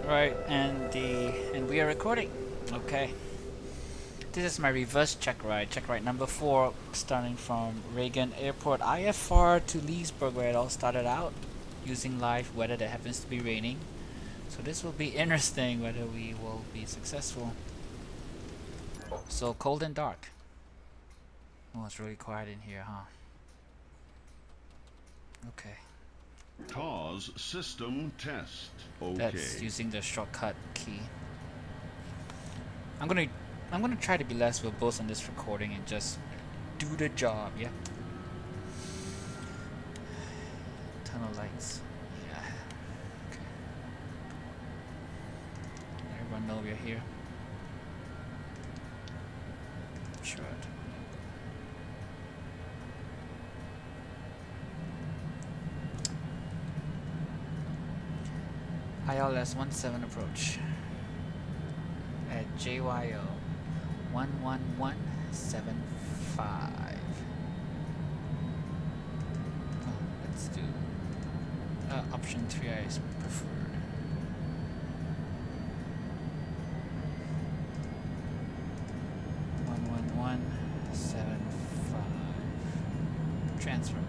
Right, and we are recording. Okay. This is my reverse check ride number 4, starting from Reagan Airport IFR to Leesburg, where it all started out, using live weather that happens to be raining. So this will be interesting whether we will be successful. So cold and dark. Oh, it's really quiet in here, huh? Okay. Pause system test. Okay. That's using the shortcut key. I'm gonna try to be less verbose on this recording and just do the job, yeah? Tunnel lights. Yeah. Okay. Everyone know we're here. Sure. ILS 17 approach at KJYO 11175. Oh, let's do option 3 is preferred. Transfer.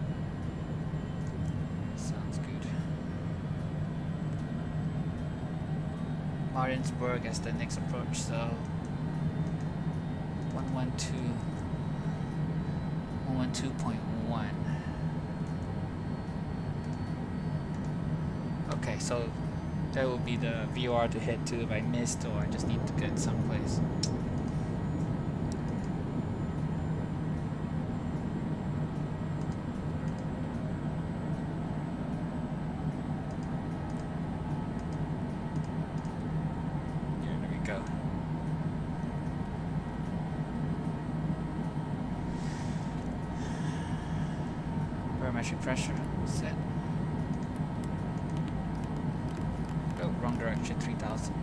Sounds good. Martinsburg as the next approach, so 112.1. Okay, so that will be the VOR to head to if I missed or I just need to get someplace. Barometric pressure set. Oh, wrong direction, 3000.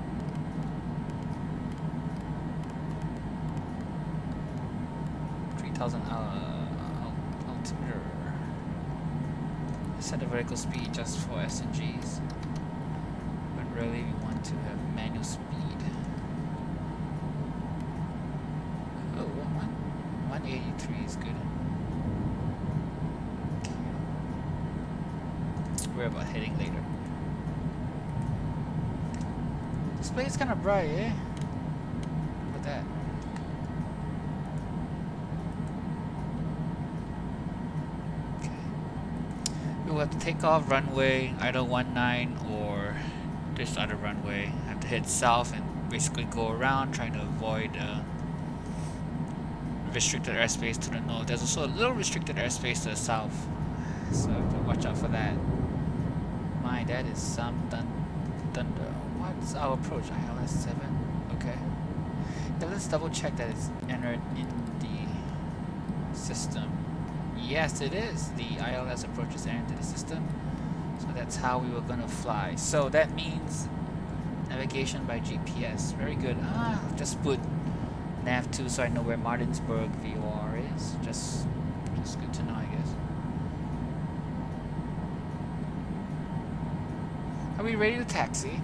Altimeter. Set the vertical speed just for SNGs, but really we want to have manual speed. Oh, 183 is good. Worry about heading later. This place is kind of bright, eh? Look at that. Okay. We will have to take off runway either 19 or this other runway. Have to head south and basically go around, trying to avoid restricted airspace to the north. There's also a little restricted airspace to the south, so have to watch out for that. My, that is some thunder. What's our approach? ILS 7? Okay. Yeah, let's double check that it's entered in the system. Yes, it is. The ILS approach is entered into the system. So that's how we were gonna fly. So that means navigation by GPS. Very good. Just put NAV 2 so I know where Martinsburg VOR is. Just good to know, I guess. Are we ready to taxi?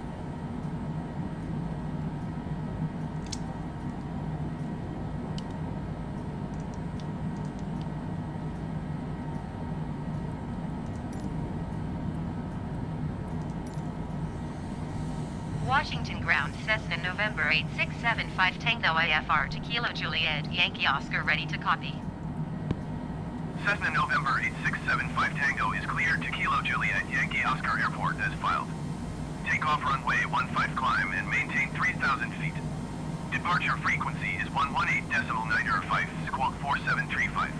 Washington ground, Cessna November 8675 Tango IFR to Kilo Juliet Yankee Oscar, ready to copy. Cessna November 8675 Tango is cleared to Kilo Juliet Yankee Oscar Airport as filed. Take off runway 15 climb and maintain 3,000 feet. Departure frequency is 118.905, squawk 4735.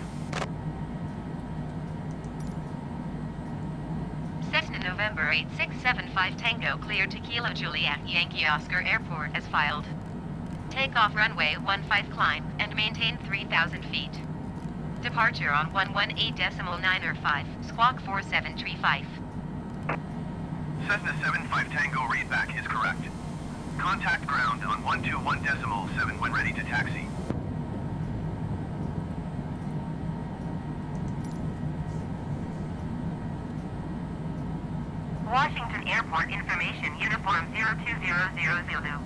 Cessna November 8675 Tango cleared to Kilo Juliet Yankee Oscar Airport as filed. Take off runway 15 climb and maintain 3,000 feet. Departure on 118.905, squawk 4735. Cessna 75 Tango readback is correct. Contact ground on 121.7 when ready to taxi. Washington Airport. Airport information uniform 02000 Zulu.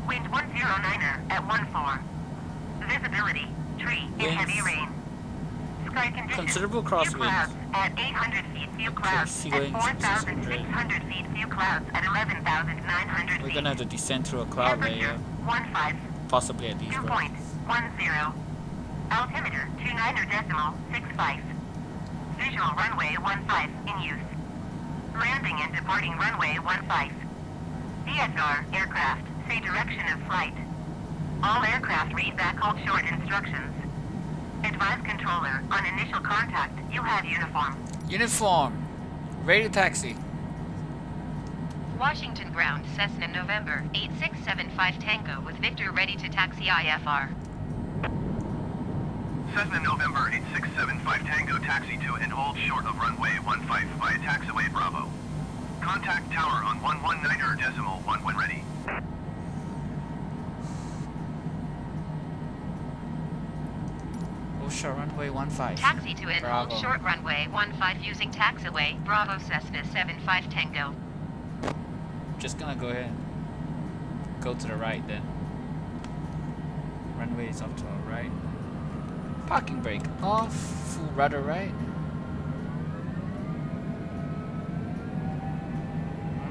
Wind 109er at 14. Visibility, tree and heavy rain. Sky conditions, Considerable few crosswinds. clouds at 800 feet, few clouds sea at going 4,600 feet, few clouds at 11,900 feet. We're gonna have to descend through a cloud layer, Temperature 15, possibly at Leesburg. 2.10. Altimeter 29.65. Visual runway 15 in use. Landing and departing runway 15. IFR aircraft, say direction of flight. All aircraft read back hold short instructions. Advise controller, on initial contact, you have uniform. Uniform. Ready to taxi. Washington ground, Cessna November 8675 Tango with Victor ready to taxi IFR. Cessna November 8675 Tango taxi to and hold short of runway 15 via taxiway Bravo. Contact tower on 119.1 when ready. Oh, sure, runway 15. Taxi to and hold Bravo. short runway 15 using taxiway Bravo Cessna 75 Tango. Just gonna go ahead and go to the right then. Runway is up to our right. Parking brake off. Full rudder right.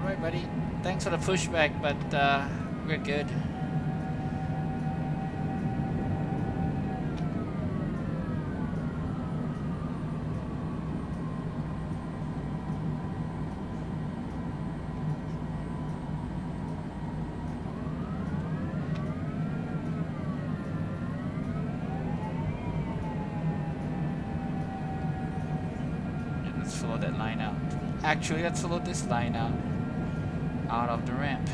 Alright, buddy. Thanks for the pushback, but we're good. Let's follow that line out. Actually, let's follow this line out of the ramp.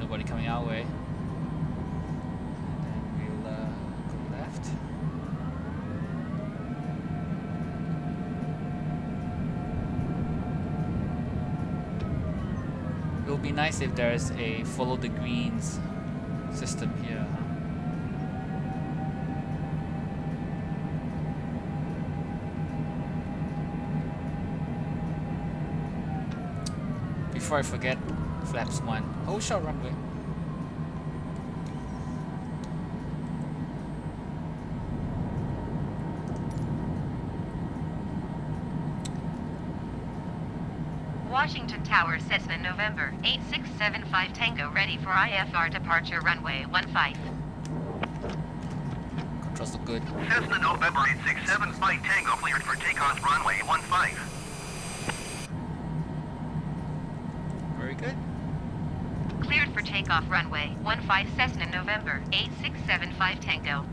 Nobody coming our way. And then we'll go left. It would be nice if there's a follow the greens system here. Before I forget, flaps 1. Oh, short runway. Washington Tower, Cessna November 8675 Tango ready for IFR departure runway 15. Controls look good. Cessna November 8675 Tango cleared for takeoff runway 15. Very good. Cleared for takeoff runway 15 Cessna November 8675 Tango.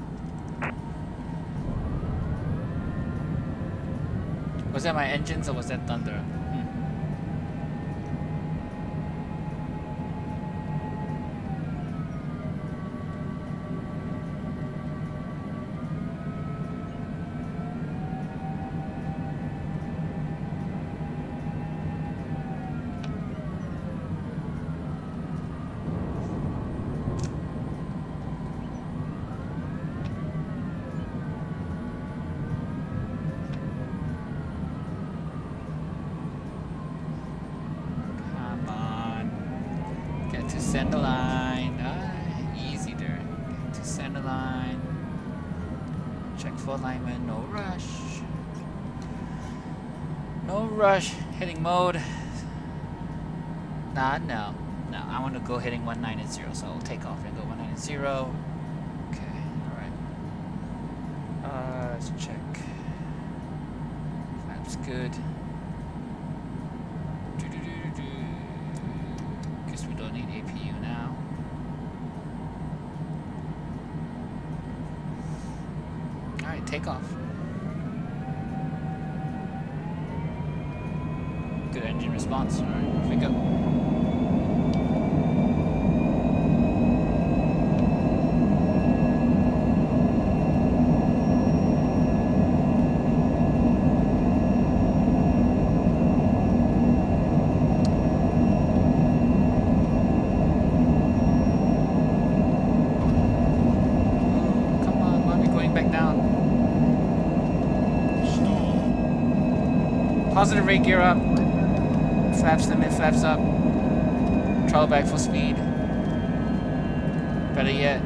Was that my engines or was that thunder? Center line. Easy there. Get to center line. Check for alignment. No rush. No rush. Heading mode. No. I want to go heading 190, so I'll take off and go 190. Okay. Alright. Let's check. Flaps good. Guess we don't need APU now. Alright, take off. Good engine response. Alright, off we go. Positive rate gear up. Flaps limit, flaps up. Throttle back for speed. Better yet,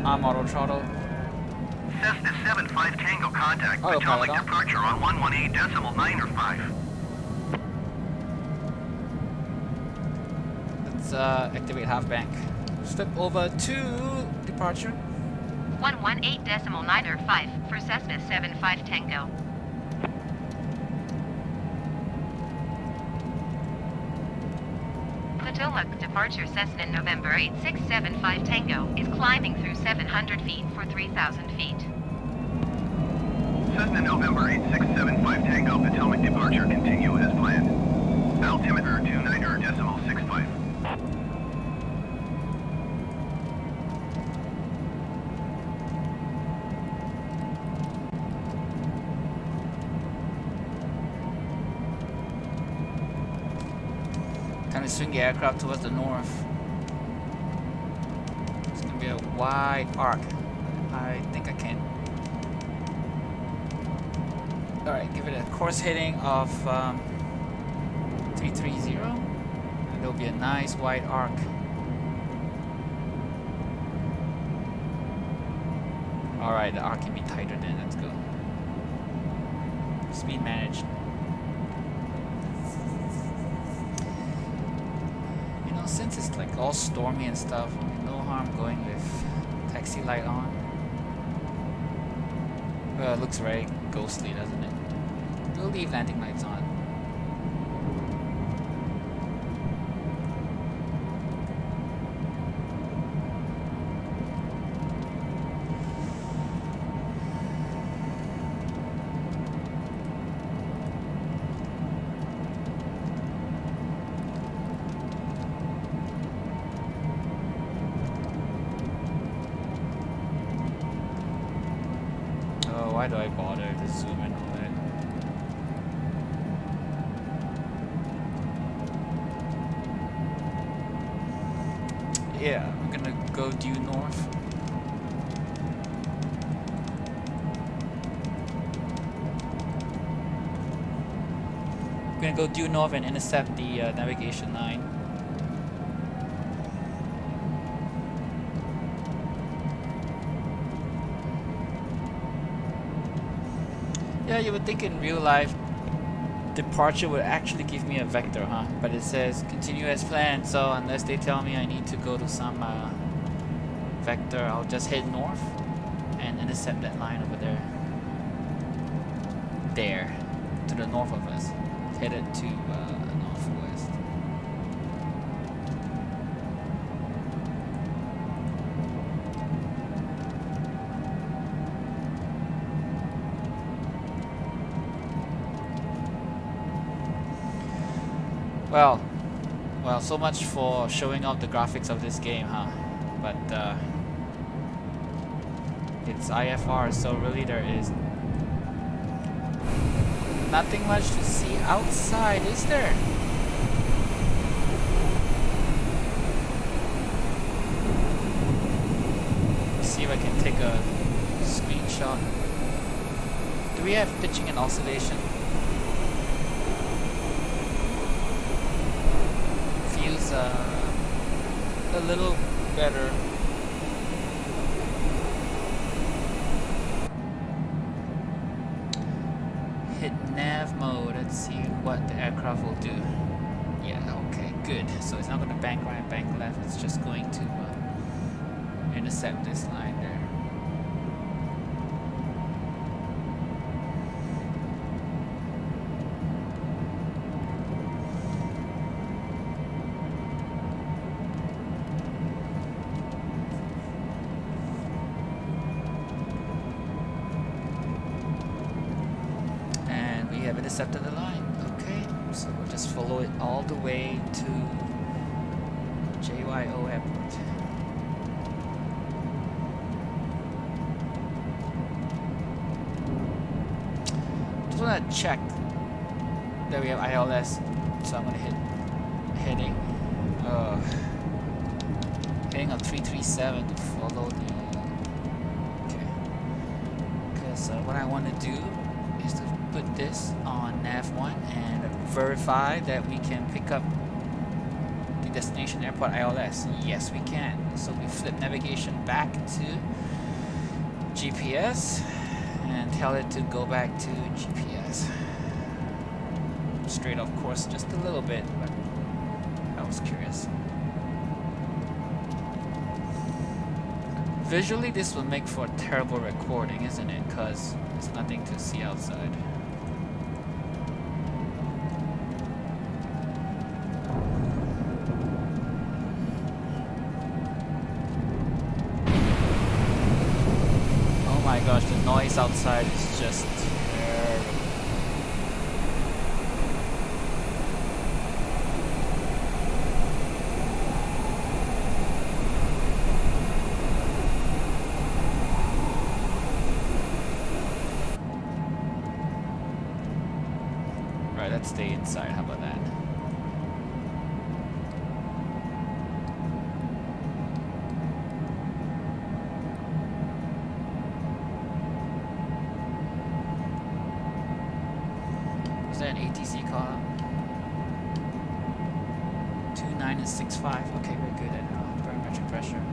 arm auto throttle. Cessna 75 Tango contact. Autopilot Potomac on. departure on 118.9 or 5. Let's activate half bank. Step over to departure. 118.9 or 5 for Cessna 75 Tango. Potomac departure Cessna November 8675 Tango is climbing through 700 feet for 3,000 feet. Cessna November 8675 Tango, Potomac departure continue as planned. Altimeter 29.65. Time to swing the aircraft towards the north. It's gonna be a wide arc. I think I can. Alright, give it a course heading of 330. And it'll be a nice wide arc. Alright, the arc can be tighter then. Let's go. Speed managed. You know, since it's like all stormy and stuff, no harm going with taxi light on. Well, it looks very ghostly, doesn't it? We'll leave landing lights on. Oh, why do I bother to zoom in on it? Yeah, we're gonna go due north. We're gonna go due north and intercept the navigation line. Yeah, you would think in real life departure would actually give me a vector, huh? But it says continue as planned, so unless they tell me I need to go to some vector, I'll just head north and intercept that line over there. There, to the north of us, headed to northwest. Well, so much for showing off the graphics of this game, huh? But it's IFR, so really there is nothing much to see outside, is there? Let's see if I can take a screenshot. Do we have pitching and oscillation? Feels a little better. Hit nav mode. Let's see what the aircraft will do. Yeah, okay, good. So it's not going to bank right, bank left. It's just going to intercept this line there. Intercepted the line. Okay, so we'll just follow it all the way to KJYO Airport. Just want to check that we have ILS, so I'm going to hit heading. Heading on 337 to follow the. Okay, because what I want to do is to put this on nav NAV1 and verify that we can pick up the destination airport ILS. Yes, we can. So we flip navigation back to GPS and tell it to go back to GPS. Straight off course just a little bit, but I was curious. Visually, this will make for a terrible recording, isn't it? Because there's nothing to see outside. Oh my gosh, the noise outside is just terrible. Right, let's stay inside. How about that? Is that an ATC call? 29 and 65. Okay, we're good at barometric pressure.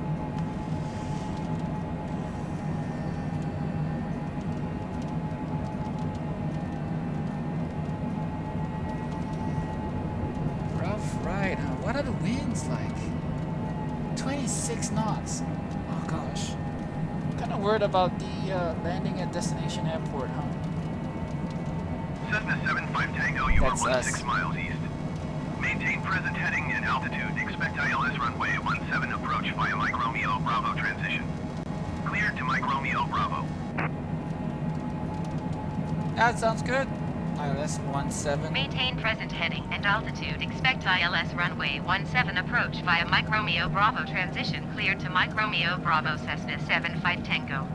Right, what are the winds like? 26 knots. Oh gosh. I'm kind of worried about the landing at destination airport, huh? Cessna 75 Tango, you That's are 16 us. miles east. Maintain present heading and altitude. Expect ILS runway 17 approach via Mike Romeo Bravo transition. Cleared to Mike Romeo Bravo. That sounds good. ILS 17. Maintain present heading and altitude. Expect ILS runway 17 approach via Mike Romeo Bravo transition. Cleared to Mike Romeo Bravo Cessna 75 Tango.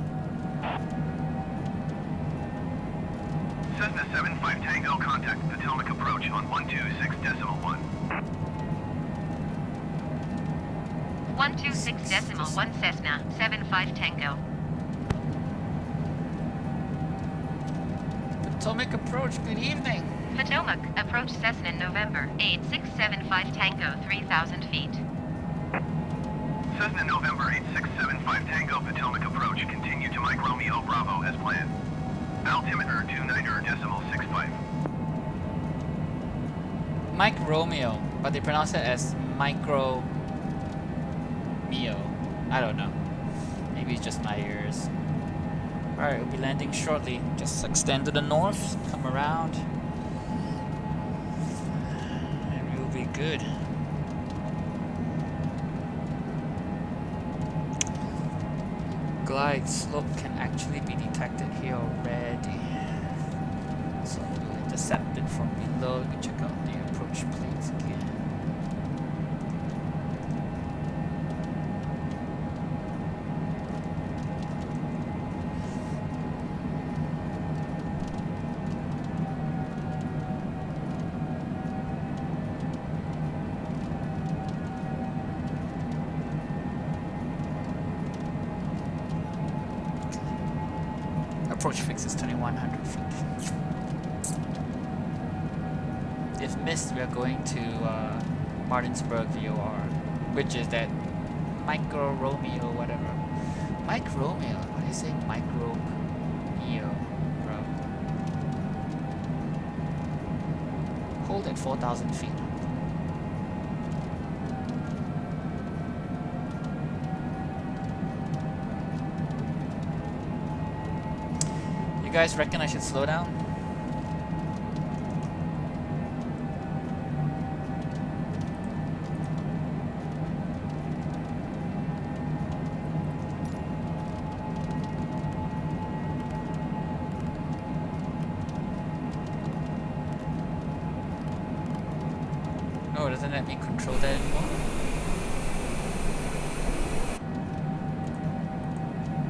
Cessna 75 Tango, contact Potomac approach on 126.1. 126.1 Cessna 75 Tango. Potomac approach, good evening. Potomac approach Cessna November 8675 Tango 3000 feet. Cessna November 8675 Tango, Potomac approach. Continue to Mike Romeo Bravo as planned. Altimeter 29.65. Mike Romeo, but they pronounce it as Micro Mio. I don't know. Maybe it's just my ears. Alright, we'll be landing shortly. Just extend to the north, come around, and we'll be good. Glide slope can actually be detected here already. So we'll intercept it from below. Let me check out the approach plates again. Approach fix is 2100 feet. If missed, we are going to Martinsburg VOR, which is that Micro Romeo whatever. Mike Romeo, what do you say? Micro Mio, bro. Hold at 4,000 feet. You guys reckon I should slow down? No, it doesn't let me control that anymore.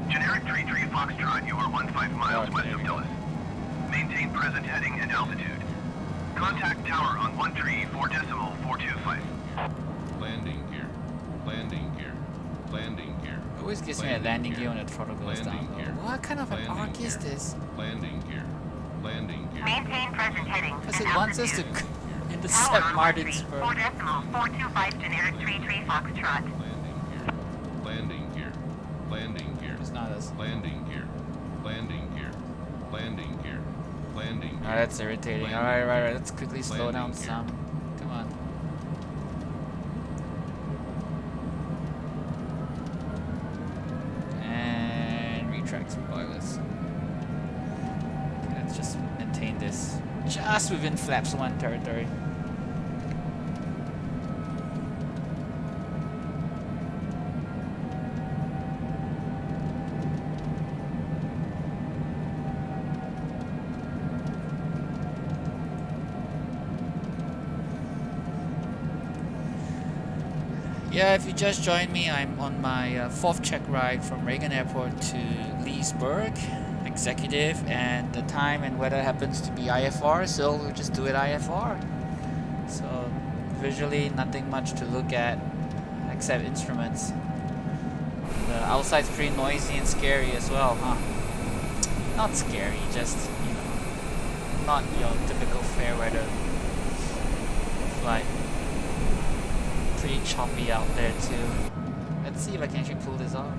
Generic 33 Foxtrot, you are 15 miles west of Dulles. Maintain present heading and altitude. Contact tower on 134.425. Landing gear. Landing gear. Landing gear. It always gives me a landing gear when the throttle goes down. Landing gear. What kind of an arc is this? Landing gear. Landing gear. Maintain present heading What's wants us to intercept Martinsburg. 4.425 generic tree Foxtrot. Landing gear. Landing gear. It's not us. Landing gear. Landing gear. Landing gear. Landing gear. Oh, that's irritating. Alright, right. Let's quickly slow down some. Come on. And retract spoilers. Okay, let's just maintain this just within flaps 1 territory. Yeah, if you just joined me, I'm on my 4th check ride from Reagan Airport to Leesburg Executive, and the time and weather happens to be IFR, so we'll just do it IFR. So visually nothing much to look at except instruments. The outside's pretty noisy and scary as well, huh? Not scary, just, you know, not your typical fair weather flight. Pretty choppy out there too. Let's see if I can actually pull this off.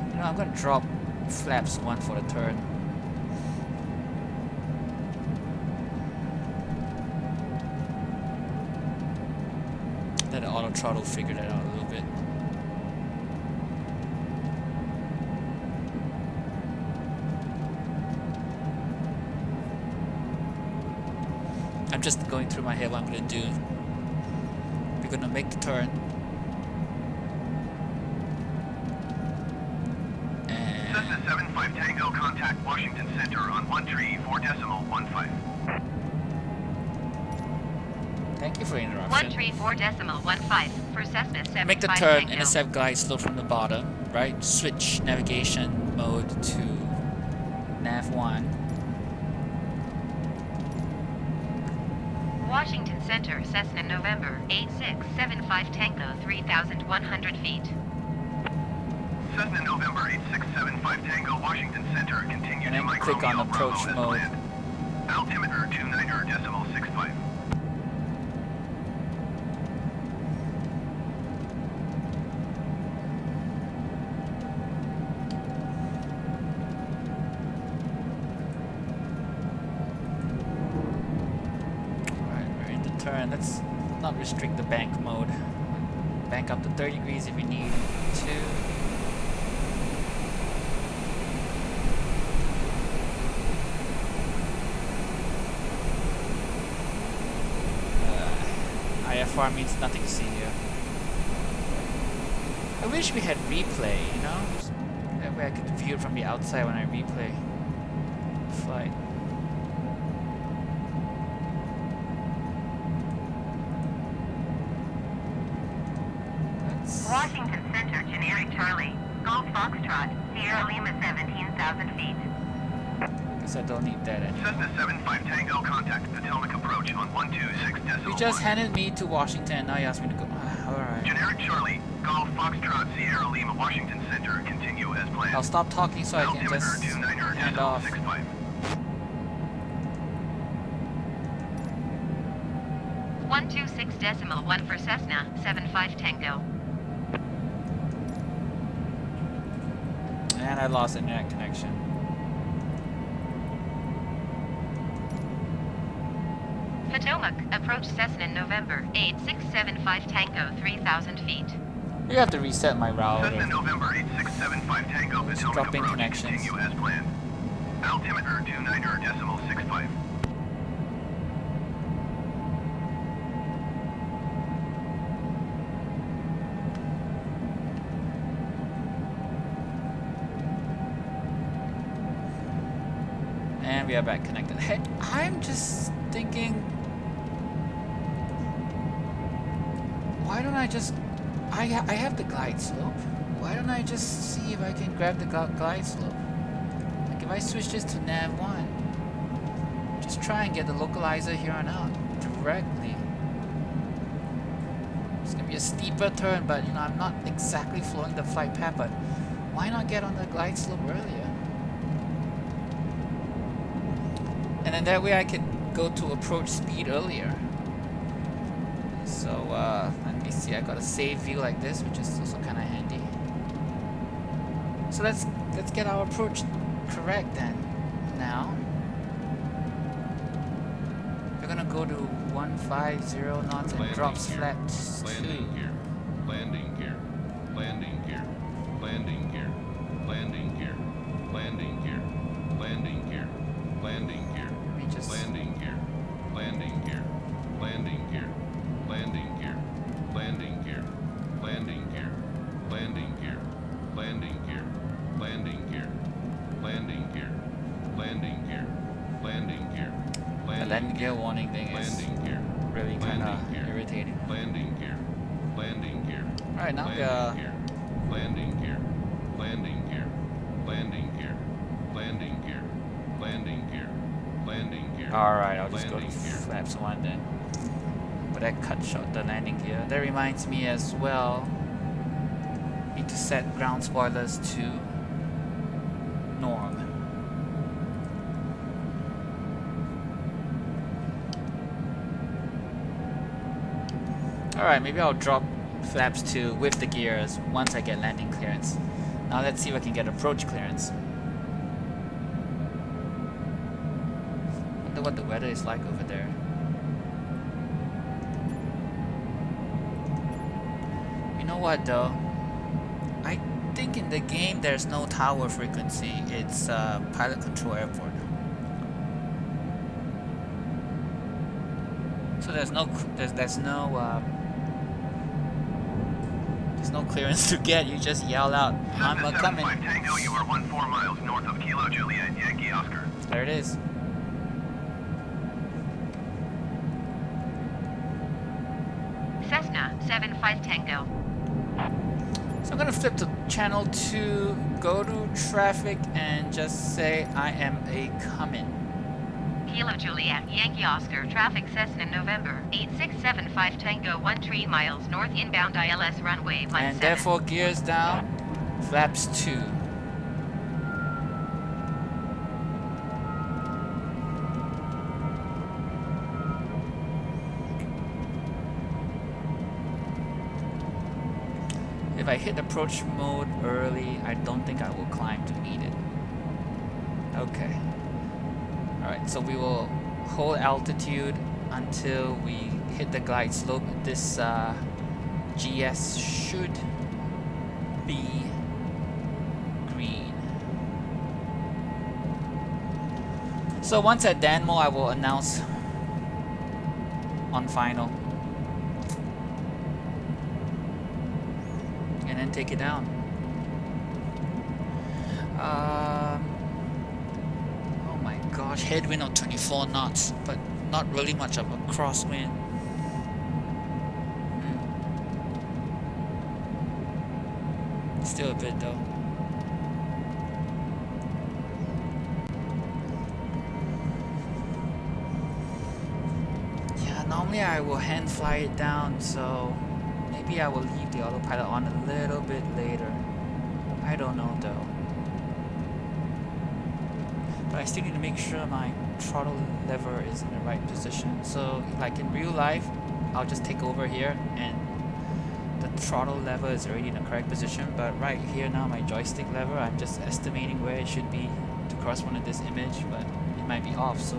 You know, I'm gonna drop flaps 1 for the turn. Let the auto throttle figure that out a little bit. I'm just going through my head what I'm gonna do. We're gonna make the turn. And Cessna 75 Tango, contact Washington Center on 134.15. thank you for the interruption. 134.15 for Cessna 75 Make the turn, Tango. intercept glide slope from the bottom, right? Switch navigation mode to nav 1. Washington Center, Cessna November 8675 Tango, 3,100 feet. Cessna November 8675 Tango, Washington Center, continue And to then Mike click on Romeo approach Bravo as mode. planned. Altimeter 29.65. Turn. Let's not restrict the bank mode. Bank up to 30 degrees if we need to. IFR means nothing to see here. I wish we had replay, you know? That way I could view it from the outside when I replay the flight. Washington Center, generic Charlie, Golf Foxtrot, Sierra Lima 17,000 feet. Guess I don't need that anymore. Cessna 75 Tango, contact Potomac approach on 126.1. You just handed me to Washington, now you asked me to go. Alright. Generic Charlie, Golf Foxtrot, Sierra Lima, Washington Center, continue as planned. I'll stop talking so I can Altimeter just 29 hand off. 65. 126.1 for Cessna 75 Tango. And I lost internet connection. Potomac, approach Cessna November 8675 Tango, 3,000 feet. You have to reset my Cessna router. November 8675 Tango, Potomac dropping approach, connections. continue as planned. Altimeter 29.65. And we are back connected. Hey, I'm just thinking, why don't I just, I have the glide slope. Why don't I just see if I can grab the glide slope? Like if I switch this to nav 1, just try and get the localizer here on out directly. It's gonna be a steeper turn, but you know, I'm not exactly following the flight path, but why not get on the glide slope earlier? And then that way I can go to approach speed earlier. So let me see, I got a save view like this, which is also kind of handy. So let's get our approach correct then. Now we're gonna go to 150 knots and drops flat Landing gear. Landing gear. Landing gear. Landing gear. Landing gear. Landing gear. Landing gear. Landing gear. Let me just Landing gear. Landing gear. Landing gear. Landing gear. Landing gear. Landing gear. Landing gear. Landing gear. Landing gear. Landing gear. Landing gear. Landing gear. the landing gear warning thing is Landing gear. really kind of Landing gear. irritating. Landing gear. Landing gear. Alright, now we Landing gear. Landing gear. Landing gear. Landing gear. Landing gear. Landing gear. Landing gear. Alright, I'll just go to Landing gear. flaps 1 then. But that cut short the landing gear. That reminds me as well, need to set ground spoilers to norm. Alright, maybe I'll drop flaps 2 with the gears once I get landing clearance. Now let's see if I can get approach clearance. Wonder what the weather is like over there. You know what though? I think in the game there's no tower frequency. It's pilot control airport. So there's no clearance to get. You just yell out, "I'm a coming." 75 Tango, you are 14 miles north of Kilo Juliet, Yankee Oscar. There it is. Cessna 75 Tango. So I'm gonna flip to channel 2, go to traffic, and just say I am a coming. Kilo Juliet, Yankee Oscar, traffic Cessna November, 8675 Tango, 13 miles north inbound ILS runway 17. And therefore gears down, flaps 2. If I hit approach mode early, I don't think I will climb to meet it. Okay. Alright, so we will hold altitude until we hit the glide slope. This GS should be green. So once at Danmo, I will announce on final. And then take it down. Oh my gosh, headwind of 24 knots, but not really much of a crosswind. Still a bit though. Yeah, normally I will hand fly it down, so maybe I will leave the autopilot on a little bit later. I don't know though. But I still need to make sure my throttle lever is in the right position. So like in real life, I'll just take over here and the throttle lever is already in the correct position. But right here now, my joystick lever, I'm just estimating where it should be to correspond to this image, but it might be off. So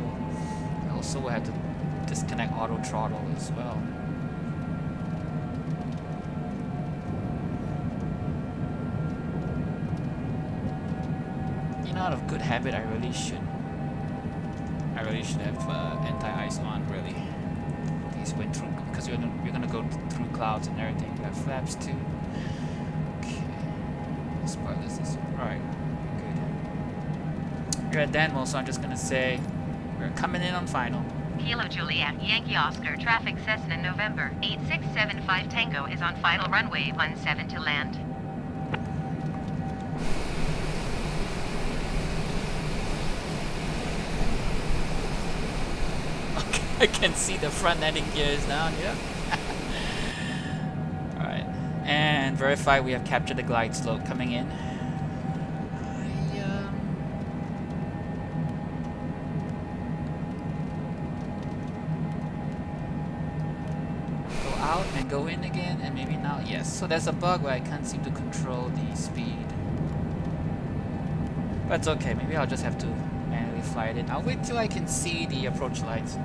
I also will have to disconnect auto throttle as well. Out of good habit, I really should have anti-ice on, really. These went through, because you're gonna go through clouds and everything. We have flaps too. Okay. Spoilers is right. Good. We're at Danmo, so I'm just gonna say we're coming in on final. Kilo Juliet, Yankee Oscar, traffic Cessna November, 8675 Tango is on final runway 17 to land. I can see the front landing gears down, yeah. And verify we have captured the glide slope coming in. Go out and go in again, and maybe now, yes. So there's a bug where I can't seem to control the speed. But it's okay, maybe I'll just have to manually fly it in. I'll wait till I can see the approach lights.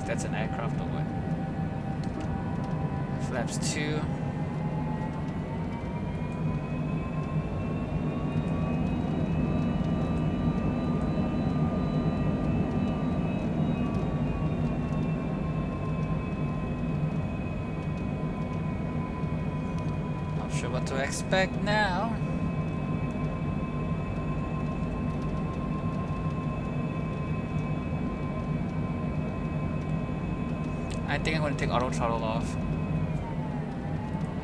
That's an aircraft or what? Flaps 2. Not sure what to expect now. I think I'm going to take auto throttle off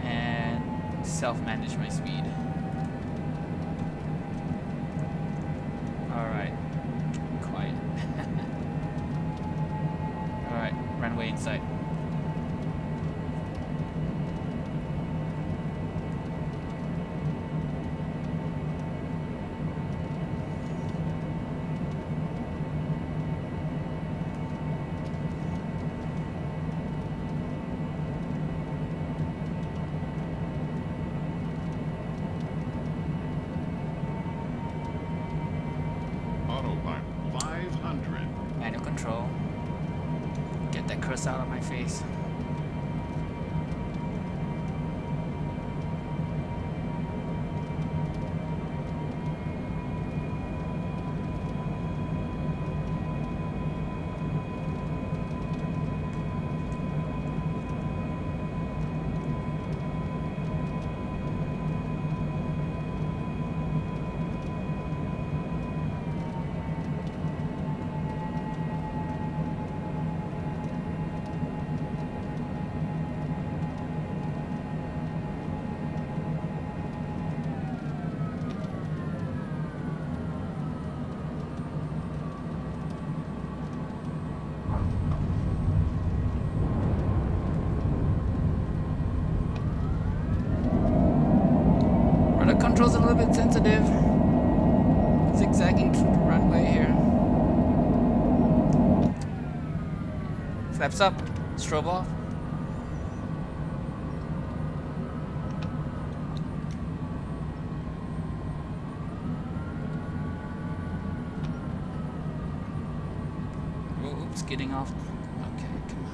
and self-manage my speed. Alright, quiet. Alright, runway inside. Control. Get that curse out of my face. Control's a little bit sensitive. Zigzagging through the runway here. Flaps up. Strobe off. Oops, getting off. Okay, come on.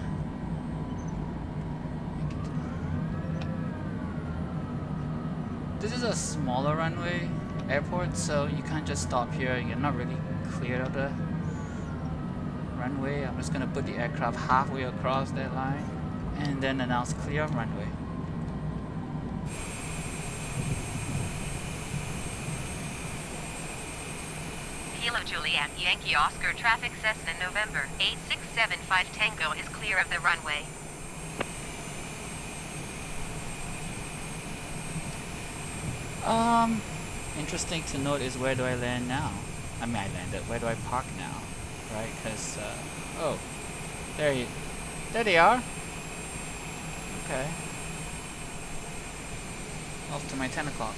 This is a smaller runway airport, so you can't just stop here. You're not really clear of the runway. I'm just gonna put the aircraft halfway across that line and then announce clear of runway. Kilo Juliet Yankee Oscar traffic Cessna November 8675 Tango is clear of the runway. Interesting to note is where do I land now? I mean, I landed. Where do I park now? Right? Because, oh, there they are. Okay. Off to my 10 o'clock.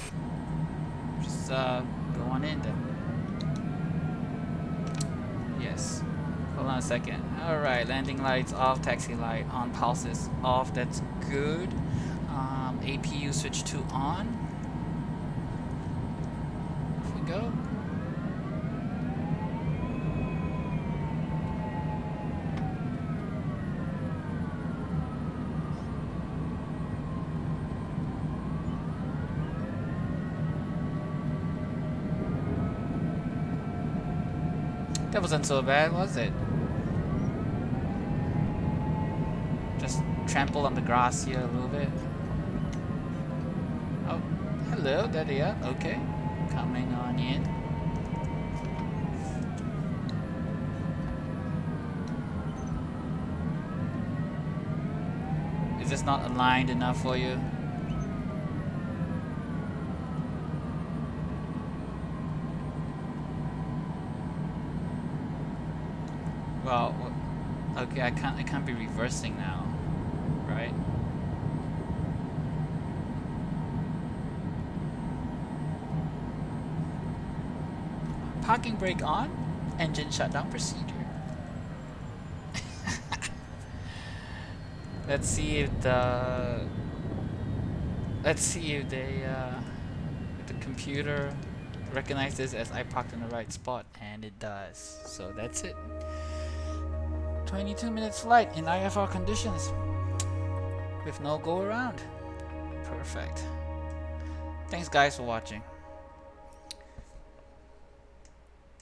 Just, go on in then. Yes. Hold on a second. Alright, landing lights off, taxi light on, pulses off. That's good. APU switch to on. Go. That wasn't so bad, was it? Just trample on the grass here a little bit. Oh, hello, there they are. Okay. Coming on in. Is this not aligned enough for you? Well, okay, I can't be reversing now, right? Parking brake on, engine shutdown procedure. Let's see if the if the computer recognizes as I parked in the right spot, and it does. So that's it. 22 minutes flight in IFR conditions with no go around. Perfect. Thanks guys for watching.